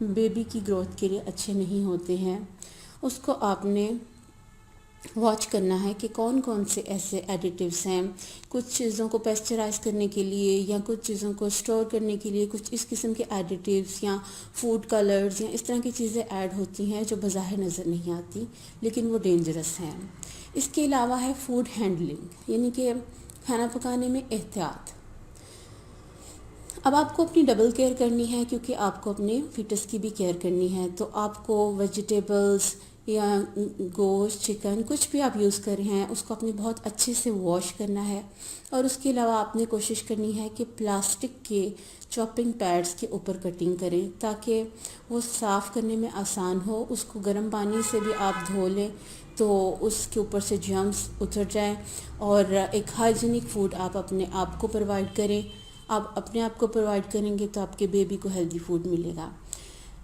Baby کی growth کے لیے اچھے نہیں ہوتے ہیں، اس کو آپ نے واچ کرنا ہے کہ کون کون سے ایسے ایڈیٹیوز ہیں. کچھ چیزوں کو پیسچرائز کرنے کے لیے یا کچھ چیزوں کو اسٹور کرنے کے لیے کچھ اس قسم کے ایڈیٹیوز یا فوڈ کلرز یا اس طرح کی چیزیں ایڈ ہوتی ہیں جو بظاہر نظر نہیں آتی لیکن وہ ڈینجرس ہیں. اس کے علاوہ ہے فوڈ ہینڈلنگ، یعنی کہ کھانا پکانے میں احتیاط. اب آپ کو اپنی ڈبل کیئر کرنی ہے کیونکہ آپ کو اپنے فیٹس کی بھی کیئر کرنی ہے. تو آپ کو ویجیٹیبلز یا گوشت، چکن، کچھ بھی آپ یوز کر رہے ہیں اس کو اپنے بہت اچھے سے واش کرنا ہے. اور اس کے علاوہ آپ نے کوشش کرنی ہے کہ پلاسٹک کے چاپنگ پیڈز کے اوپر کٹنگ کریں تاکہ وہ صاف کرنے میں آسان ہو. اس کو گرم پانی سے بھی آپ دھو لیں تو اس کے اوپر سے جرمز اتر جائیں، اور ایک ہائیجینک فوڈ آپ اپنے آپ کو پرووائڈ کریں. آپ اپنے آپ کو پرووائڈ کریں گے تو آپ کے بیبی کو ہیلدی فوڈ ملے گا.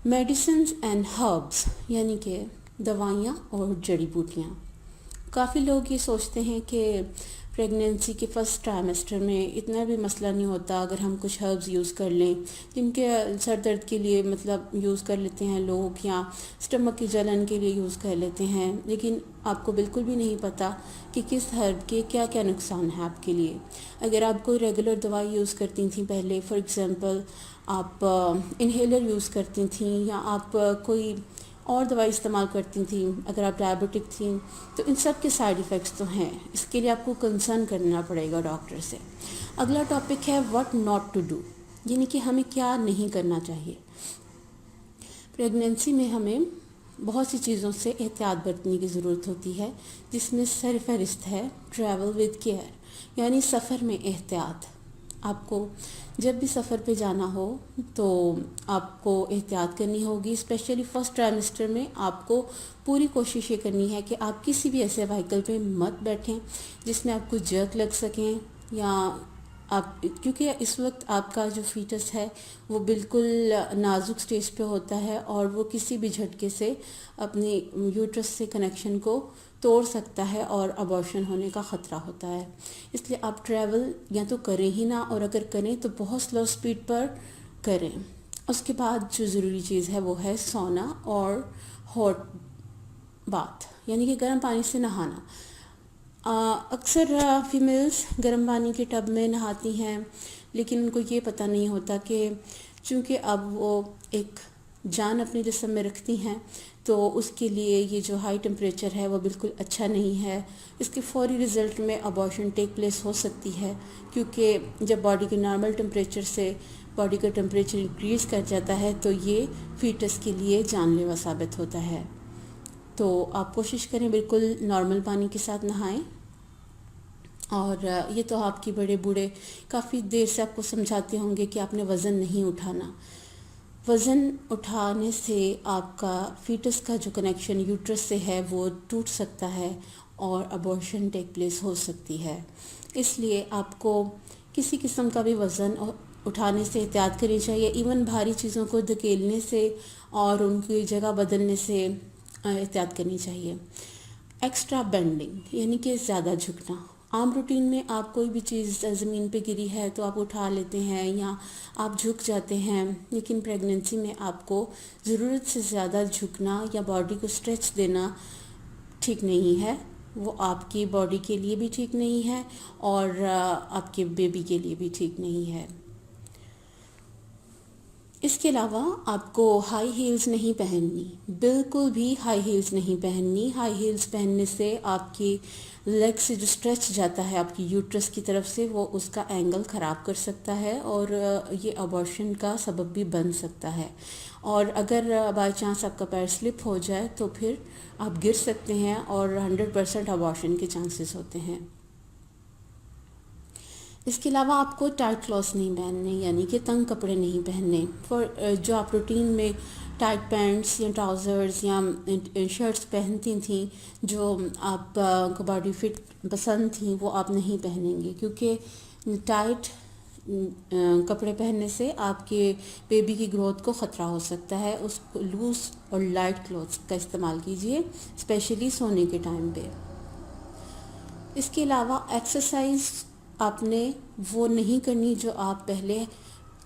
میڈیسنز اینڈ ہربس، یعنی کہ دوائیاں اور جڑی بوٹیاں. کافی لوگ یہ سوچتے ہیں کہ پریگنینسی کے فرسٹ ٹرائمیسٹر میں اتنا بھی مسئلہ نہیں ہوتا اگر ہم کچھ ہربز یوز کر لیں، جن کے سر درد کے لیے یوز کر لیتے ہیں لوگ، یا اسٹمک کی جلن کے لیے یوز کر لیتے ہیں. لیکن آپ کو بالکل بھی نہیں پتہ کہ کس ہرب کے کیا کیا نقصان ہے آپ کے لیے. اگر آپ کوئی ریگولر دوائی یوز کرتی تھیں پہلے، فار ایگزامپل آپ انہیلر یوز کرتی تھیں یا آپ کوئی اور دوائی استعمال کرتی تھیں، اگر آپ ڈائبٹک تھیں، تو ان سب کے سائیڈ ایفیکٹس تو ہیں. اس کے لیے آپ کو کنسرن کرنا پڑے گا ڈاکٹر سے. اگلا ٹاپک ہے واٹ ناٹ ٹو ڈو، یعنی کہ ہمیں کیا نہیں کرنا چاہیے. پریگنینسی میں ہمیں بہت سی چیزوں سے احتیاط برتنے کی ضرورت ہوتی ہے، جس میں سر فہرست ہے ٹریول ود کیئر، یعنی سفر میں احتیاط. آپ کو جب بھی سفر پہ جانا ہو تو آپ کو احتیاط کرنی ہوگی. اسپیشلی فرسٹ ٹرائمیسٹر میں آپ کو پوری کوشش یہ کرنی ہے کہ آپ کسی بھی ایسے وہیکل پہ مت بیٹھیں جس میں آپ کو جرک لگ سکیں، یا آپ، کیونکہ اس وقت آپ کا جو فیٹس ہے وہ بالکل نازک سٹیج پہ ہوتا ہے اور وہ کسی بھی جھٹکے سے اپنی یوٹرس سے کنیکشن کو توڑ سکتا ہے اور ابارشن ہونے کا خطرہ ہوتا ہے. اس لیے آپ ٹریول یا تو کریں ہی نہ، اور اگر کریں تو بہت سلو سپیڈ پر کریں. اس کے بعد جو ضروری چیز ہے وہ ہے سونا اور ہاٹ باتھ، یعنی کہ گرم پانی سے نہانا. اکثر فیمیلز گرم پانی کے ٹب میں نہاتی ہیں لیکن ان کو یہ پتہ نہیں ہوتا کہ چونکہ اب وہ ایک جان اپنے جسم میں رکھتی ہیں تو اس کے لیے یہ جو ہائی ٹمپریچر ہے وہ بالکل اچھا نہیں ہے. اس کے فوری رزلٹ میں ابارشن ٹیک پلیس ہو سکتی ہے، کیونکہ جب باڈی کے نارمل ٹمپریچر سے باڈی کا ٹمپریچر انکریز کر جاتا ہے تو یہ فیٹس کے لیے جان لیوا ثابت ہوتا ہے. تو آپ کوشش کریں بالکل نارمل پانی کے ساتھ نہائیں. اور یہ تو آپ کی بڑے بوڑھے کافی دیر سے آپ کو سمجھاتے ہوں گے کہ آپ نے وزن نہیں اٹھانا. وزن اٹھانے سے آپ کا فیٹس کا جو کنیکشن یوٹرس سے ہے وہ ٹوٹ سکتا ہے اور ابارشن ٹیک پلیس ہو سکتی ہے. اس لیے آپ کو کسی قسم کا بھی وزن اٹھانے سے احتیاط کرنی چاہیے. ایون بھاری چیزوں کو دھکیلنے سے اور ان کی جگہ بدلنے سے احتیاط کرنی چاہیے. ایکسٹرا بینڈنگ، یعنی کہ زیادہ جھکنا. عام روٹین میں آپ کوئی بھی چیز زمین پہ گری ہے تو آپ اٹھا لیتے ہیں یا آپ جھک جاتے ہیں، لیکن پریگنینسی میں آپ کو ضرورت سے زیادہ جھکنا یا باڈی کو اسٹریچ دینا ٹھیک نہیں ہے. وہ آپ کی باڈی کے لیے بھی ٹھیک نہیں ہے اور آپ کے بیبی کے لیے بھی ٹھیک نہیں ہے. اس کے علاوہ آپ کو ہائی ہیلز نہیں پہننی، بالکل بھی ہائی ہیلز نہیں پہننی. ہائی ہیلز پہننے سے آپ کی لیگ سے جو اسٹریچ جاتا ہے آپ کی یوٹرس کی طرف سے، وہ اس کا اینگل خراب کر سکتا ہے اور یہ ابارشن کا سبب بھی بن سکتا ہے. اور اگر بائی چانس آپ کا پیر سلپ ہو جائے تو پھر آپ گر سکتے ہیں اور 100% ابارشن کے چانسز ہوتے ہیں. اس کے علاوہ آپ کو ٹائٹ کلوتھس نہیں پہننے، یعنی کہ تنگ کپڑے نہیں پہننے. جو آپ روٹین میں ٹائٹ پینٹس یا ٹراؤزرز یا شرٹس پہنتی تھیں جو آپ کو باڈی فٹ پسند تھیں، وہ آپ نہیں پہنیں گے، کیونکہ ٹائٹ کپڑے پہننے سے آپ کے بیبی کی گروتھ کو خطرہ ہو سکتا ہے. اس کو لوز اور لائٹ کلوتھس کا استعمال کیجیے، اسپیشلی سونے کے ٹائم پہ. اس کے علاوہ ایکسرسائز آپ نے وہ نہیں کرنی جو آپ پہلے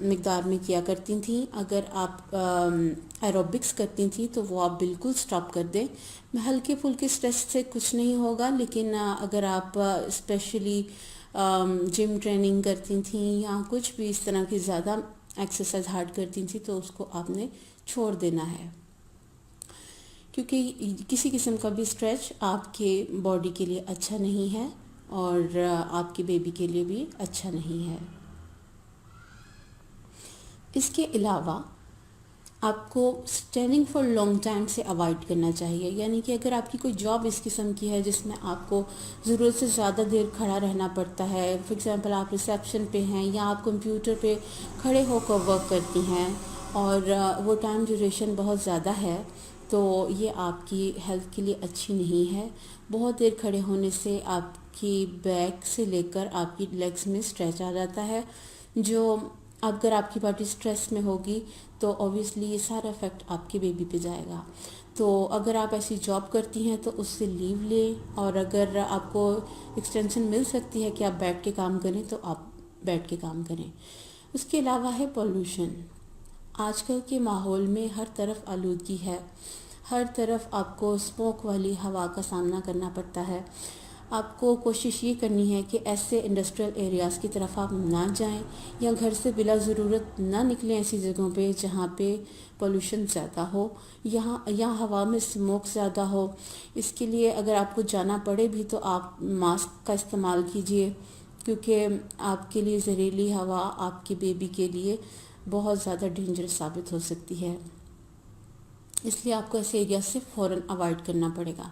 مقدار میں کیا کرتی تھیں. اگر آپ ایروبکس کرتی تھیں تو وہ آپ بالکل سٹاپ کر دیں. ہلکے پھلکے اسٹریس سے کچھ نہیں ہوگا، لیکن اگر آپ اسپیشلی جم ٹریننگ کرتی تھیں یا کچھ بھی اس طرح کی زیادہ ایکسرسائز ہارڈ کرتی تھیں تو اس کو آپ نے چھوڑ دینا ہے، کیونکہ کسی قسم کا بھی اسٹریچ آپ کے باڈی کے لیے اچھا نہیں ہے اور آپ کے بیبی کے لیے بھی اچھا نہیں ہے. اس کے علاوہ آپ کو اسٹینڈنگ فار لانگ ٹائم سے اوائڈ کرنا چاہیے. یعنی کہ اگر آپ کی کوئی جاب اس قسم کی ہے جس میں آپ کو ضرورت سے زیادہ دیر کھڑا رہنا پڑتا ہے، فار ایگزامپل آپ ریسیپشن پہ ہیں یا آپ کمپیوٹر پہ کھڑے ہو کر ورک کرتی ہیں اور وہ ٹائم ڈیوریشن بہت زیادہ ہے، تو یہ آپ کی ہیلتھ کے لیے اچھی نہیں ہے. بہت دیر کھڑے ہونے سے آپ کی بیک سے لے کر آپ کی لیگز میں اسٹریچ آ جاتا ہے، جو اگر آپ کی باڈی اسٹریس میں ہوگی تو اوبویسلی یہ سارا افیکٹ آپ کے بیبی پہ جائے گا. تو اگر آپ ایسی جاب کرتی ہیں تو اس سے لیو لیں، اور اگر آپ کو ایکسٹینشن مل سکتی ہے کہ آپ بیٹھ کے کام کریں تو آپ بیٹھ کے کام کریں. اس کے علاوہ ہے پولوشن. آج کل کے ماحول میں ہر طرف آلودگی ہے، ہر طرف آپ کو اسموک والی ہوا کا سامنا کرنا پڑتا ہے. آپ کو کوشش یہ کرنی ہے کہ ایسے انڈسٹریل ایریاز کی طرف آپ نہ جائیں یا گھر سے بلا ضرورت نہ نکلیں ایسی جگہوں پہ جہاں پہ پولوشن زیادہ ہو، یا ہوا میں اسموک زیادہ ہو. اس کے لیے اگر آپ کو جانا پڑے بھی تو آپ ماسک کا استعمال کیجئے، کیونکہ آپ کے لیے زہریلی ہوا آپ کے بیبی کے لیے بہت زیادہ ڈینجرس ثابت ہو سکتی ہے. اس لیے آپ کو ایسے ایریا سے فوراً اوائڈ کرنا پڑے گا.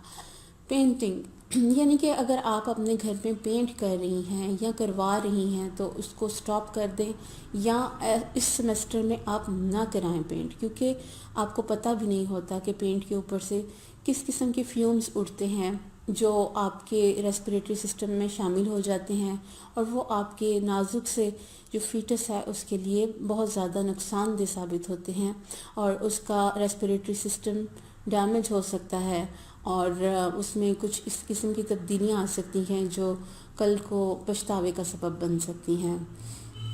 پینٹنگ، یعنی کہ اگر آپ اپنے گھر میں پینٹ کر رہی ہیں یا کروا رہی ہیں تو اس کو سٹاپ کر دیں، یا اس سیمسٹر میں آپ نہ کرائیں پینٹ، کیونکہ آپ کو پتہ بھی نہیں ہوتا کہ پینٹ کے اوپر سے کس قسم کے فیومز اٹھتے ہیں جو آپ کے ریسپریٹری سسٹم میں شامل ہو جاتے ہیں، اور وہ آپ کے نازک سے جو فیٹس ہے اس کے لیے بہت زیادہ نقصان دہ ثابت ہوتے ہیں، اور اس کا ریسپریٹری سسٹم ڈیمیج ہو سکتا ہے، اور اس میں کچھ اس قسم کی تبدیلیاں آ سکتی ہیں جو کل کو پچھتاوے کا سبب بن سکتی ہیں.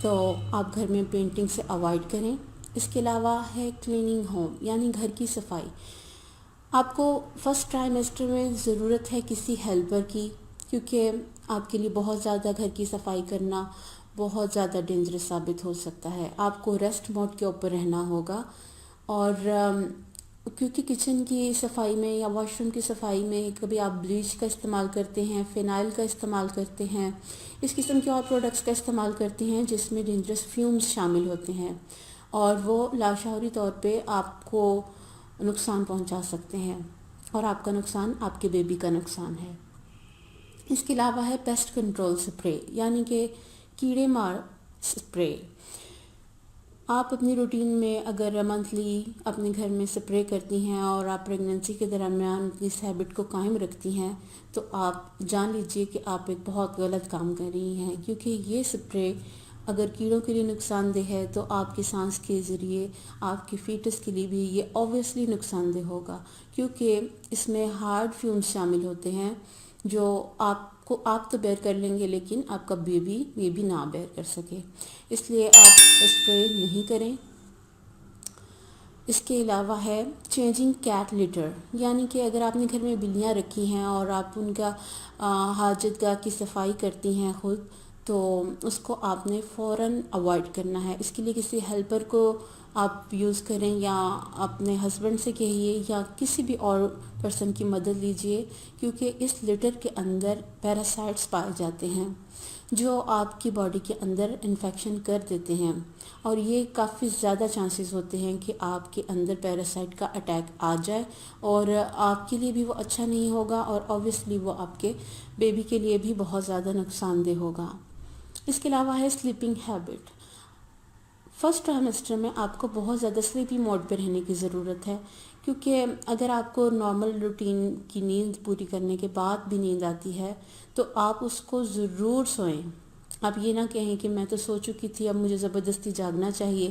تو آپ گھر میں پینٹنگ سے اوائڈ کریں. اس کے علاوہ ہے کلیننگ ہوم، یعنی گھر کی صفائی. آپ کو فرسٹ ٹرائمیسٹر میں ضرورت ہے کسی ہیلپر کی، کیونکہ آپ کے لیے بہت زیادہ گھر کی صفائی کرنا بہت زیادہ ڈینجرس ثابت ہو سکتا ہے. آپ کو ریسٹ موڈ کے اوپر رہنا ہوگا، اور کیونکہ کچن کی صفائی میں یا واش روم کی صفائی میں کبھی آپ بلیچ کا استعمال کرتے ہیں، فینائل کا استعمال کرتے ہیں، اس قسم کے اور پروڈکٹس کا استعمال کرتے ہیں جس میں ڈینجرس فیومز شامل ہوتے ہیں، اور وہ لاشعوری طور پہ آپ کو نقصان پہنچا سکتے ہیں، اور آپ کا نقصان آپ کے بیبی کا نقصان ہے. اس کے علاوہ ہے پیسٹ کنٹرول سپرے، یعنی کہ کیڑے مار سپرے. آپ اپنی روٹین میں اگر منتھلی اپنے گھر میں سپرے کرتی ہیں اور آپ پریگننسی کے درمیان اس ہیبٹ کو قائم رکھتی ہیں تو آپ جان لیجئے کہ آپ ایک بہت غلط کام کر رہی ہیں، کیونکہ یہ سپرے اگر کیڑوں کے لیے نقصان دہ ہے تو آپ کی سانس کے ذریعے آپ کی فیٹس کے لیے بھی یہ اوبویسلی نقصان دہ ہوگا، کیونکہ اس میں ہارڈ فیومز شامل ہوتے ہیں جو آپ تو بیئر کر لیں گے لیکن آپ کا بیبی یہ بھی نہ بیئر کر سکے. اس لیے آپ اسپرے نہیں کریں. اس کے علاوہ ہے چینجنگ کیٹ لیٹر، یعنی کہ اگر آپ نے گھر میں بلیاں رکھی ہیں اور آپ ان کا حاجت گاہ کی صفائی کرتی ہیں خود، تو اس کو آپ نے فوراً اوائڈ کرنا ہے. اس کے لیے کسی ہیلپر کو آپ یوز کریں یا اپنے ہسبینڈ سے کہیے یا کسی بھی اور پرسن کی مدد لیجئے، کیونکہ اس لیٹر کے اندر پیراسائٹس پائے جاتے ہیں جو آپ کی باڈی کے اندر انفیکشن کر دیتے ہیں، اور یہ کافی زیادہ چانسز ہوتے ہیں کہ آپ کے اندر پیراسائٹ کا اٹیک آ جائے، اور آپ کے لیے بھی وہ اچھا نہیں ہوگا، اور اوبویسلی وہ آپ کے بیبی کے لیے بھی بہت زیادہ نقصان دہ ہوگا. اس کے علاوہ ہے سلیپنگ ہیبٹ. فرسٹ ٹرائمیسٹر میں آپ کو بہت زیادہ سلیپی موڈ پہ رہنے کی ضرورت ہے، کیونکہ اگر آپ کو نارمل روٹین کی نیند پوری کرنے کے بعد بھی نیند آتی ہے تو آپ اس کو ضرور سوئیں. آپ یہ نہ کہیں کہ میں تو سو چکی تھی اب مجھے زبردستی جاگنا چاہیے.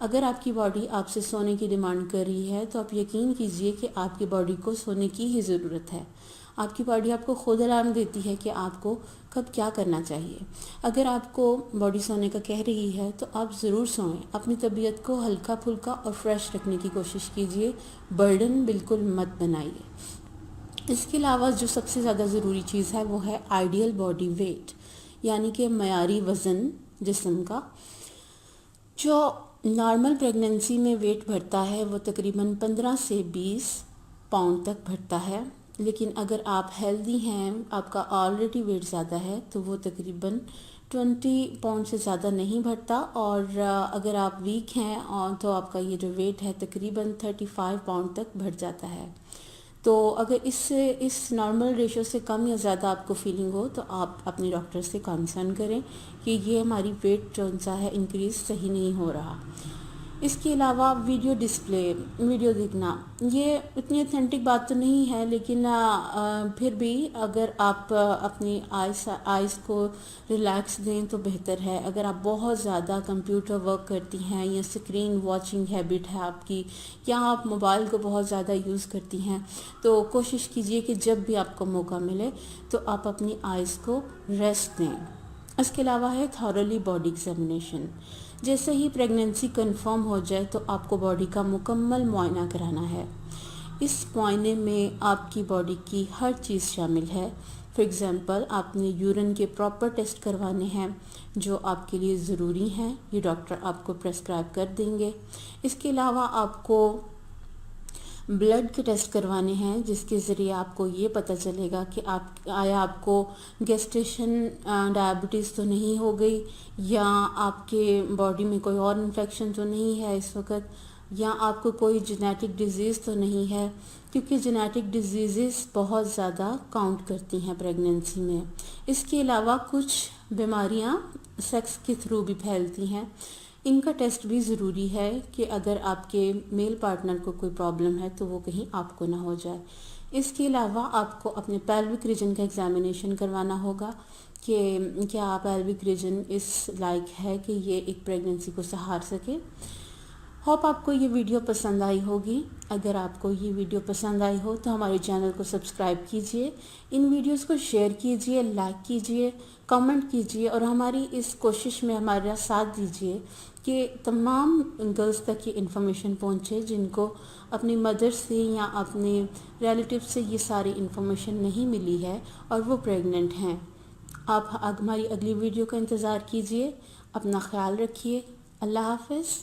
اگر آپ کی باڈی آپ سے سونے کی ڈیمانڈ کر رہی ہے تو آپ یقین کیجئے کہ آپ کی باڈی کو سونے کی ہی ضرورت ہے. آپ کی باڈی آپ کو خود الارم دیتی ہے کہ آپ کو کب کیا کرنا چاہیے۔ اگر آپ کو باڈی سونے کا کہہ رہی ہے تو آپ ضرور سوئیں، اپنی طبیعت کو ہلکا پھلکا اور فریش رکھنے کی کوشش کیجیے، برڈن بالکل مت بنائیے۔ اس کے علاوہ جو سب سے زیادہ ضروری چیز ہے وہ ہے آئیڈیل باڈی ویٹ، یعنی کہ معیاری وزن جسم کا۔ جو نارمل پریگننسی میں ویٹ بڑھتا ہے وہ تقریباً 15 سے 20 پاؤنڈ تک بڑھتا ہے، لیکن اگر آپ ہیلدی ہیں، آپ کا آلریڈی ویٹ زیادہ ہے تو وہ تقریباً 20 پاؤنڈ سے زیادہ نہیں بڑھتا، اور اگر آپ ویک ہیں تو آپ کا یہ جو ویٹ ہے تقریباً 35 پاؤنڈ تک بڑھ جاتا ہے۔ تو اگر اس نارمل ریشو سے کم یا زیادہ آپ کو فیلنگ ہو تو آپ اپنے ڈاکٹر سے کنسرن کریں کہ یہ ہماری ویٹ جو سا ہے انکریز صحیح نہیں ہو رہا۔ اس کے علاوہ ویڈیو دیکھنا یہ اتنی اتھینٹک بات تو نہیں ہے، لیکن پھر بھی اگر آپ اپنی آئیز کو ریلیکس دیں تو بہتر ہے۔ اگر آپ بہت زیادہ کمپیوٹر ورک کرتی ہیں یا اسکرین واچنگ ہیبٹ ہے آپ کی، یا آپ موبائل کو بہت زیادہ یوز کرتی ہیں، تو کوشش کیجئے کہ جب بھی آپ کو موقع ملے تو آپ اپنی آئیز کو ریسٹ دیں۔ اس کے علاوہ ہے تھورلی باڈی ایگزامینیشن۔ جیسے ہی پریگننسی کنفرم ہو جائے تو آپ کو باڈی کا مکمل معائنہ کرانا ہے۔ اس معائنے میں آپ کی باڈی کی ہر چیز شامل ہے۔ فار ایگزامپل آپ نے یورین کے پراپر ٹیسٹ کروانے ہیں جو آپ کے لیے ضروری ہیں، یہ ڈاکٹر آپ کو پرسکرائب کر دیں گے۔ اس کے علاوہ آپ کو بلڈ کے ٹیسٹ کروانے ہیں جس کے ذریعے آپ کو یہ پتہ چلے گا کہ آیا آپ کو گیسٹیشن ڈائبٹیز تو نہیں ہو گئی، یا آپ کے باڈی میں کوئی اور انفیکشن تو نہیں ہے اس وقت، یا آپ کو کوئی جینیٹک ڈیزیز تو نہیں ہے، کیونکہ جینیٹک ڈیزیزز بہت زیادہ کاؤنٹ کرتی ہیں پریگننسی میں۔ اس کے علاوہ کچھ بیماریاں سیکس کے تھرو بھی پھیلتی ہیں، ان کا ٹیسٹ بھی ضروری ہے کہ اگر آپ کے میل پارٹنر کو کوئی پرابلم ہے تو وہ کہیں آپ کو نہ ہو جائے۔ اس کے علاوہ آپ کو اپنے پیلوک ریجن کا ایگزامینیشن کروانا ہوگا کہ کیا پیلوک ریجن اس لائق ہے کہ یہ ایک پریگننسی کو سہار سکے۔ ہوپ آپ کو یہ ویڈیو پسند آئی ہوگی۔ اگر آپ کو یہ ویڈیو پسند آئی ہو تو ہمارے چینل کو سبسکرائب کیجئے، ان ویڈیوز کو شیئر کیجئے، لائک کیجئے، کمنٹ کیجئے، اور ہماری اس کوشش میں ہمارا ساتھ دیجئے کہ تمام گرلز تک یہ انفارمیشن پہنچے جن کو اپنی مدر سے یا اپنے ریلیٹیو سے یہ ساری انفارمیشن نہیں ملی ہے اور وہ پریگننٹ ہیں۔ آپ ہماری اگلی ویڈیو کا انتظار کیجئے۔ اپنا خیال رکھیے۔ اللہ حافظ۔